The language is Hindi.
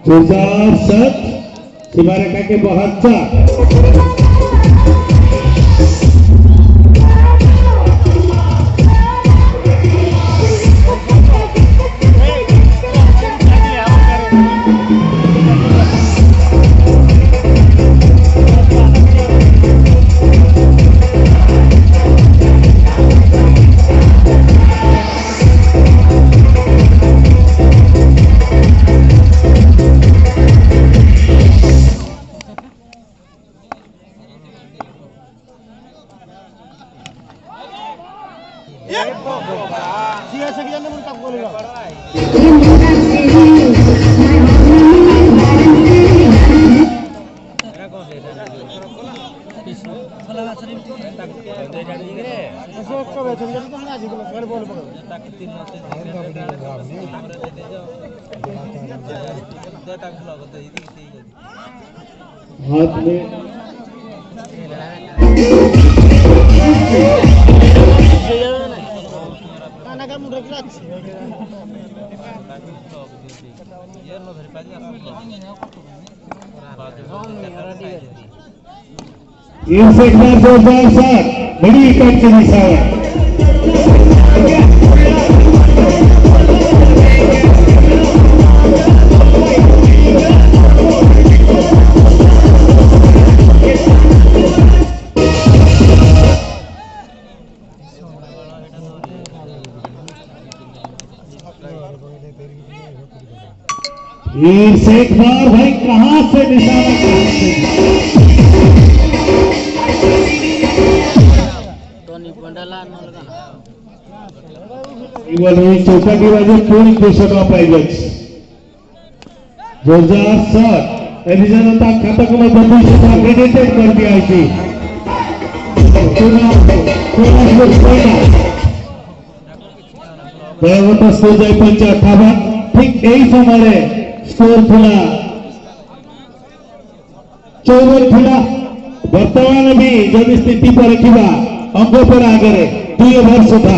जोरदार शॉट सीमा रेखा के बहुत सा हाथ में एक बार जोरदार शॉट बड़ी विकेट की दिशा है एक बार भाई कहां से निशाना चौका बाजू पूरी पोषक पाहिजे जोरदार शॉट खातक क्रेडिटेड कर दिया स्कोर जाए 58 ठीक यही समय स्कोर थिला 54 थिला वर्तमान भी जब स्थिति पर रखा अंक पर आगे 2 ओवर सुधा